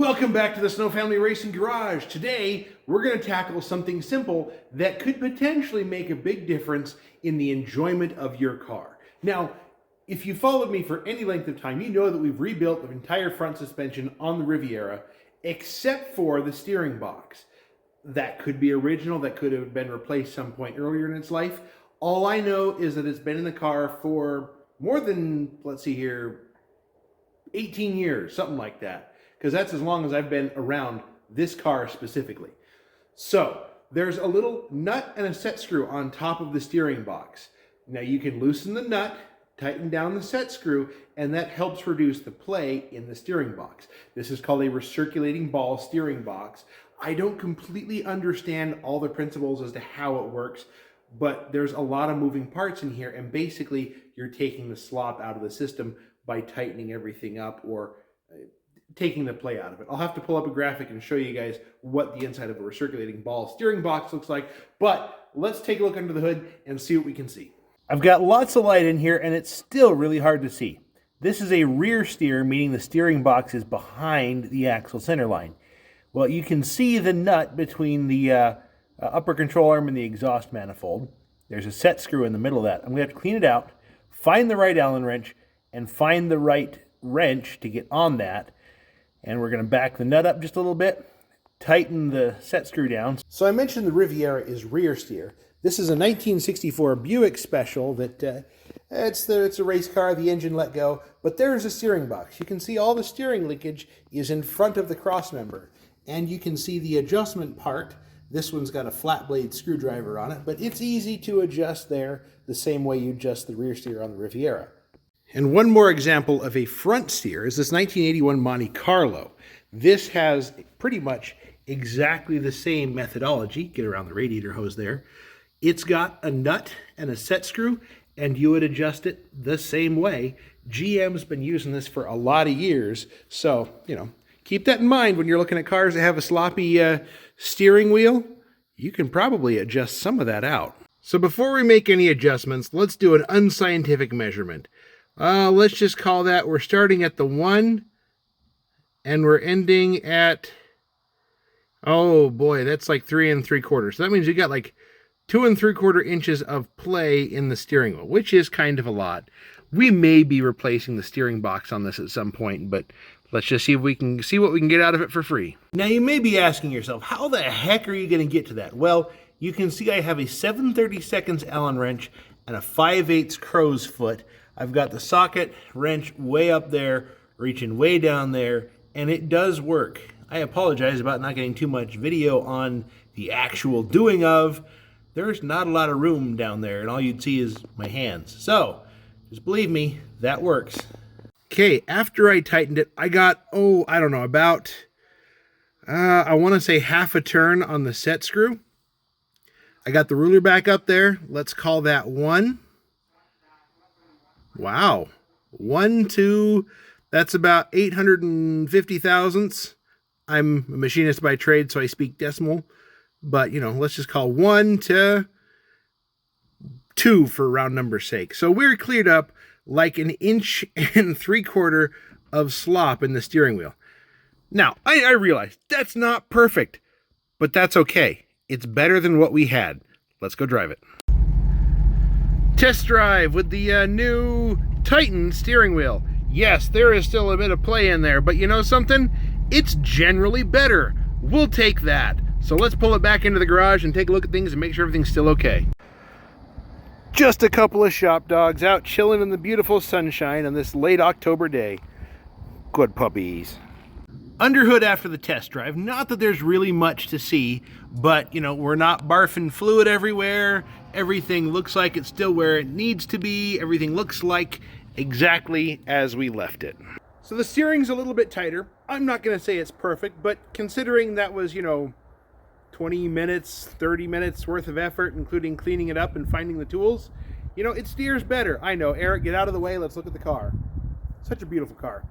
Welcome back to the Snow Family Racing Garage. Today, we're going to tackle something simple that could potentially make a big difference in the enjoyment of your car. Now, if you followed me for any length of time, you know that we've rebuilt the entire front suspension on the Riviera, except for the steering box. That could be original, that could have been replaced some point earlier in its life. All I know is that it's been in the car for more than, let's see here, 18 years, something like that. Because that's as long as I've been around this car specifically. So there's a little nut and a set screw on top of the steering box. Now you can loosen the nut, tighten down the set screw, and that helps reduce the play in the steering box. This is called a recirculating ball steering box. I don't completely understand all the principles as to how it works, but there's a lot of moving parts in here, and basically you're taking the slop out of the system by tightening everything up or taking the play out of it. I'll have to pull up a graphic and show you guys what the inside of a recirculating ball steering box looks like, but let's take a look under the hood and see what we can see. I've got lots of light in here and it's still really hard to see. This is a rear steer, meaning the steering box is behind the axle center line. Well, you can see the nut between the upper control arm and the exhaust manifold. There's a set screw in the middle of that. I'm going to have to clean it out, find the right Allen wrench, and find the right wrench to get on that. And we're going to back the nut up just a little bit, tighten the set screw down. So I mentioned the Riviera is rear steer. This is a 1964 Buick Special that it's a race car, the engine let go, but there's a steering box. You can see all the steering linkage is in front of the cross member. And you can see the adjustment part. This one's got a flat blade screwdriver on it, but it's easy to adjust there the same way you adjust the rear steer on the Riviera. And one more example of a front steer is this 1981 Monte Carlo. This has pretty much exactly the same methodology. Get around the radiator hose there. It's got a nut and a set screw, and you would adjust it the same way. GM's been using this for a lot of years, so, keep that in mind when you're looking at cars that have a sloppy steering wheel. You can probably adjust some of that out. So before we make any adjustments, let's do an unscientific measurement. Let's just call that, we're starting at the 1 and we're ending at, oh boy, that's like 3 3/4. So that means you got like 2 3/4 inches of play in the steering wheel, which is kind of a lot. We may be replacing the steering box on this at some point, but let's just see if we can see what we can get out of it for free. Now you may be asking yourself, how the heck are you going to get to that? Well, you can see I have a 7/32 Allen wrench and a 5/8 crow's foot. I've got the socket wrench way up there, reaching way down there, and it does work. I apologize about not getting too much video on the actual doing of. There's not a lot of room down there, and all you'd see is my hands. So, just believe me, that works. Okay, after I tightened it, I got, I don't know, about, I want to say half a turn on the set screw. I got the ruler back up there. Let's call that 1. Wow. 1, 2, that's about 850 thousandths. I'm a machinist by trade, so I speak decimal. But, let's just call 1 to 2 for round number's sake. So we're cleared up like 1 3/4 inches of slop in the steering wheel. Now, I realize that's not perfect, but that's okay. It's better than what we had. Let's go drive it. Test drive with the new Titan steering wheel. Yes, there is still a bit of play in there, but you know something? It's generally better. We'll take that. So let's pull it back into the garage and take a look at things and make sure everything's still okay. Just a couple of shop dogs out chilling in the beautiful sunshine on this late October day. Good puppies. Underhood after the test drive. Not that there's really much to see, but we're not barfing fluid everywhere. Everything looks like it's still where it needs to be. Everything looks like exactly as we left it. So the steering's a little bit tighter. I'm not going to say it's perfect, but considering that was, 20 minutes, 30 minutes worth of effort, including cleaning it up and finding the tools, it steers better. I know. Eric, get out of the way. Let's look at the car. Such a beautiful car.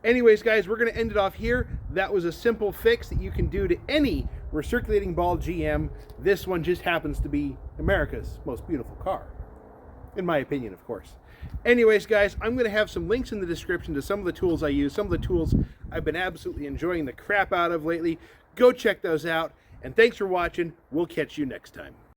Anyways, guys, we're going to end it off here. That was a simple fix that you can do to any recirculating ball GM. This one just happens to be America's most beautiful car. in my opinion, of course. Anyways, guys, I'm going to have some links in the description to some of the tools I use, some of the tools I've been absolutely enjoying the crap out of lately. Go check those out, and thanks for watching. We'll catch you next time.